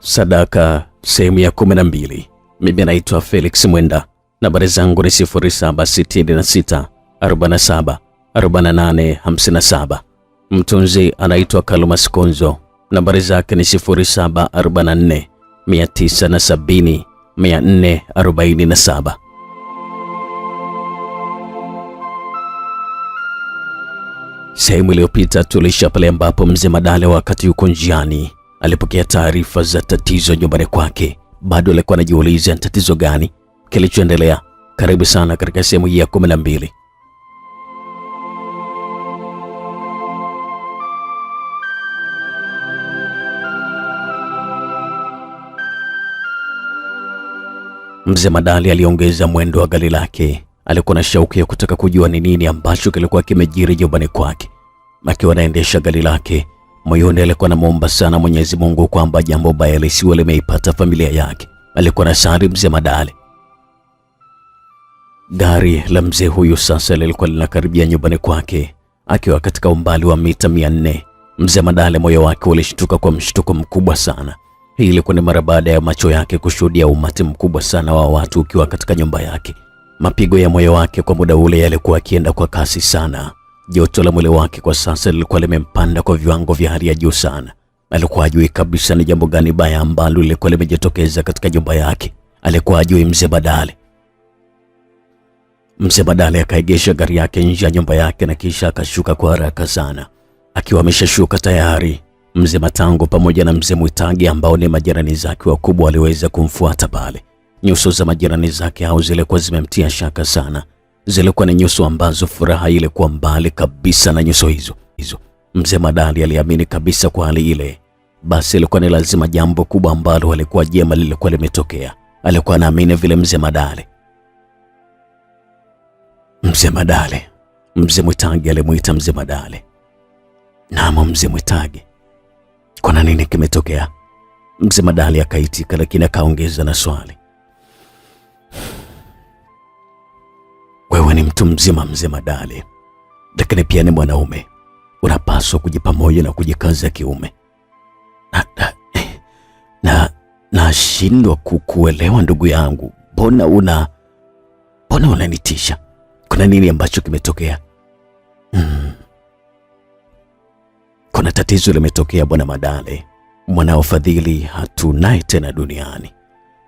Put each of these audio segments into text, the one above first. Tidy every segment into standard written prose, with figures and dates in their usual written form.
Sadaka sehemu ya 12. Mimi naitwa Felix Mwenda. Nambari zangu ni 0766 47 48 57. Mtunzi anaitwa Kalumas Konzo. Nambari zake ni 0744 970 447. Sehemu iliyopita tulisha pale ambapo mzee Madale wakati yuko njiani alipokea taarifa za tatizo nyumbani kwake. Bado alikuwa anajiuliza ni tatizo gani kilichoendelea. Karibu sana katika sehemu hii ya 12. Mzee Madale aliongeza mwendo wa gari lake. Alikuwa na shauku ya kutaka kujua ni nini ambacho kilikuwa kimejiri nyumbani kwake. Akiwa anaendesha gari lake, moyoni alikuwa anamuomba sana Mwenyezi Mungu kwamba jambo baya lisiwe limeipata familia yake. Alikuwa anasali mzee Madale. Gari la mzee huyu sasa lilikuwa linakaribia nyumbani kwake. Akiwa katika umbali wa mita 400, mzee Madale moyo wake ulishtuka kwa mshtuko mkubwa sana. Hii ilikuwa ni mara baada ya macho yake kushuhudia umati mkubwa sana wa watu ukiwa katika nyumba yake. Mapigo ya moyo wake kwa muda ule yalikuwa akienda kwa kasi sana. Joto la mwili wake kwa sasa lilikuwa limempanda kwa viwango vya hali ya juu sana. Alikuwa hajui kabisa ni jambo gani baya ambalo lilikuwa limejitokeza katika nyumba yake. Alikuwa hajui mzee Madale. Mzee Madale akaegesha gari yake nje ya nyumba yake na kisha akashuka kwa haraka sana. Akiwa ameshashuka tayari, mzee Matango pamoja na mzee Mwitagi ambao ni majirani zake wakubwa waliweza kumfuata pale. Nyuso za majirani zake hao zilikuwa zimemtia shaka sana. Zilikuwa ni nyuso ambazo furaha ilikuwa mbali kabisa na nyuso hizo. Mzee Madale aliamini kabisa kwa hali ile, basi ilikuwa ni lazima jambo kubwa ambalo alikuwa jema lilikuwa limetokea. Alikuwa anaamini vile mzee Madale. Mzee Madale. Mzee Mwitagi alimuita mzee Madale. Naam mzee Mwitagi. Kuna nini kimetokea? Mzee Madale akaitika, lakini akaongeza na swali. Wewe ni mtu mzima mzee Madale, lakini pia ni mwanaume. Unapaswa kujipa moyo na kujikaza kiume. Nashindwa kukuelewa ndugu yangu. Mbona unanitisha? Kuna nini ambacho kimetokea? Kuna tatizo limetokea bwana Madale. Mwanao Fadhili hatunaye tena duniani.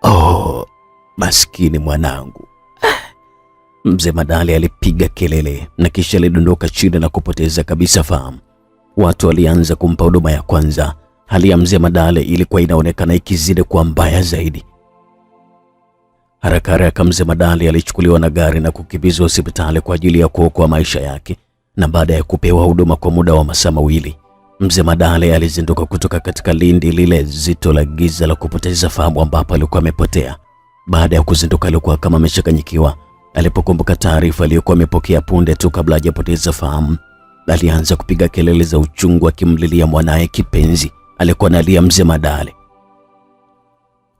Oh, maskini mwanangu. Mzee Madale alipiga kelele na kisha alidondoka chini na kupoteza kabisa fahamu. Watu walianza kumpa huduma ya kwanza. Hali ya mzee Madale ilikuwa inaonekana ikizidi kuwa mbaya zaidi. Haraka mzee Madale alichukuliwa na gari na kukimbizwa hospitali kwa ajili ya kuokoa maisha yake, na baada ya kupewa huduma kwa muda wa masaa mawili, mzee Madale alizinduka kutoka katika lindi lile zito la giza la kupoteza fahamu ambapo alikuwa amepotea. Baada ya kuzinduka alikuwa kama amechanganyikiwa. Alipokumbuka taarifa aliyokuwa amepokea punde tu kabla hajapoteza fahamu, alianza kupiga kelele za uchungu akimlilia mwanae kipenzi. Alikuwa analia mzee Madale.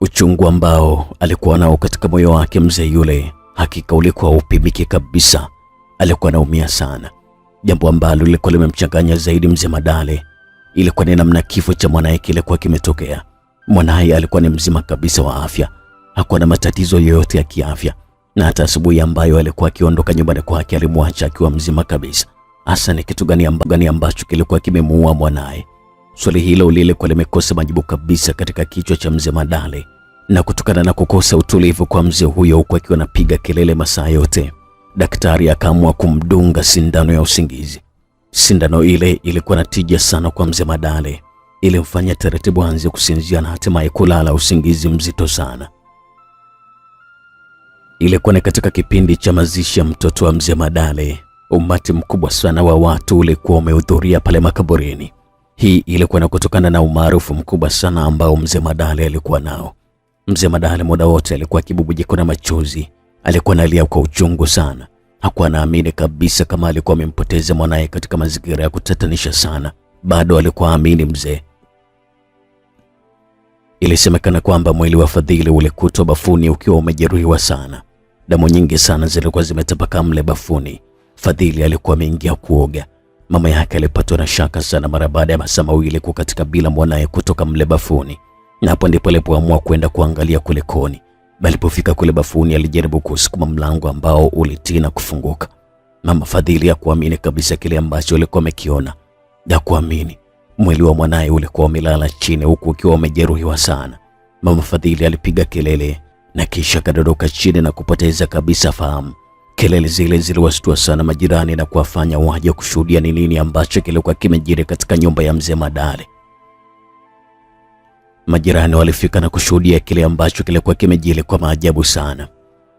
Uchungu ambao alikuwa nao katika moyo wake mzee yule hakika ulikuwa upimiki kabisa. Alikuwa anaumia sana. Jambo ambalo lilikuwa limemchanganya zaidi mzee Madale ilikuwa ni namna kifo cha mwanae kilikuwa kimetokea. Mwanae alikuwa ni mzima kabisa wa afya. Hakuwa na matatizo yoyote ya kiafya. Na hata asubuhi ambayo alikuwa akiondoka nyumbani kwake alimwacha akiwa mzima kabisa. Hasa ni kitu gani ambacho kilikuwa kimemuua mwanae? Swali hilo lilikuwa limekosa majibu kabisa katika kichwa cha mzee Madale, na kutokana na kukosa utulivu kwa mzee huyo huku akiwa anapiga kelele masaa yote, daktari akaamua kumdunga sindano ya usingizi. Sindano ile ilikuwa na tija sana kwa mzee Madale. Ilimfanya taratibu aanze kusinzia na hatimaye kulala usingizi mzito sana. Ilikuwa ni katika kipindi cha mazishi ya mtoto wa mzee Madale. Umati mkubwa sana wa watu ulikuwa umehudhuria pale makaburini. Hii ilikuwa na kutokana na umaarufu mkubwa sana ambao mzee Madale alikuwa nao. Mzee Madale muda wote alikuwa akibubujikwa na machozi. Alikuwa analia kwa uchungu sana. Hakuwa anaamini kabisa kama alikuwa amempoteza mwanae katika mazingira ya kutatanisha sana. Bado alikuwa amini mzee. Ilisemekana kwamba mwili wa Fadhili ulikutwa bafuni ukiwa umejeruhiwa sana. Damu nyingi sana zilikuwa zimetapakaa mle bafuni. Fadhili alikuwa ameingia kuoga. Mama yake alipatwa na shaka sana mara baada ya masaa mawili kukatika bila mwanae kutoka mle bafuni. na hapo ndipo alipoamua kwenda kuangalia kulikoni. Alipofika kule bafuni, alijaribu kusukuma mlango ambao ulitina kufunguka. Mama Fadhili hakuamini kabisa kile ambacho alikuwa amekiona. Hakuamini. Mwili wa mwanae ulikuwa umelala chini huku ukiwa umejeruhiwa sana. Mama Fadhili alipiga kelele na kisha kadondoka chini na kupoteza kabisa fahamu. Kelele zile ziliwashtua sana majirani na kuwafanya waje kushuhudia ni nini ambacho kilikuwa kimejiri katika nyumba ya mzee Madale. Majirani walifika na kushuhudia kile ambacho kilikuwa kimejiri kwa maajabu sana.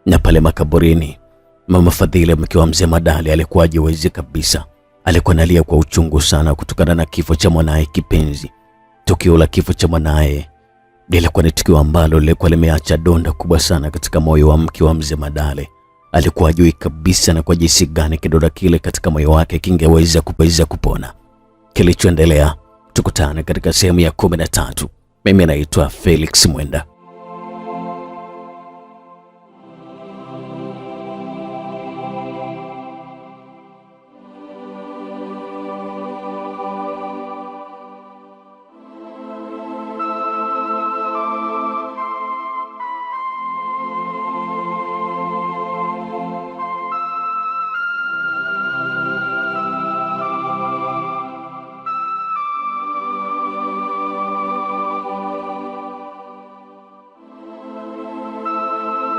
Na pale makaburini, Mama Fadhili, mke wa mzee Madale, alikuwa hajiwezi kabisa. Alikuwa analia kwa uchungu sana kutokana na kifo cha mwanae kipenzi. Tukio la kifo cha mwanae lilikuwa ni tukio ambalo lilikuwa limeacha donda kubwa sana katika moyo wa mke wa mzee Madale. Alikuwa hajui kabisa na kwa jinsi gani kidonda kile katika moyo wake kingeweza kupona. Kilichoendelea tukutane katika sehemu ya 13. Mimi naitwa Felix Mwenda.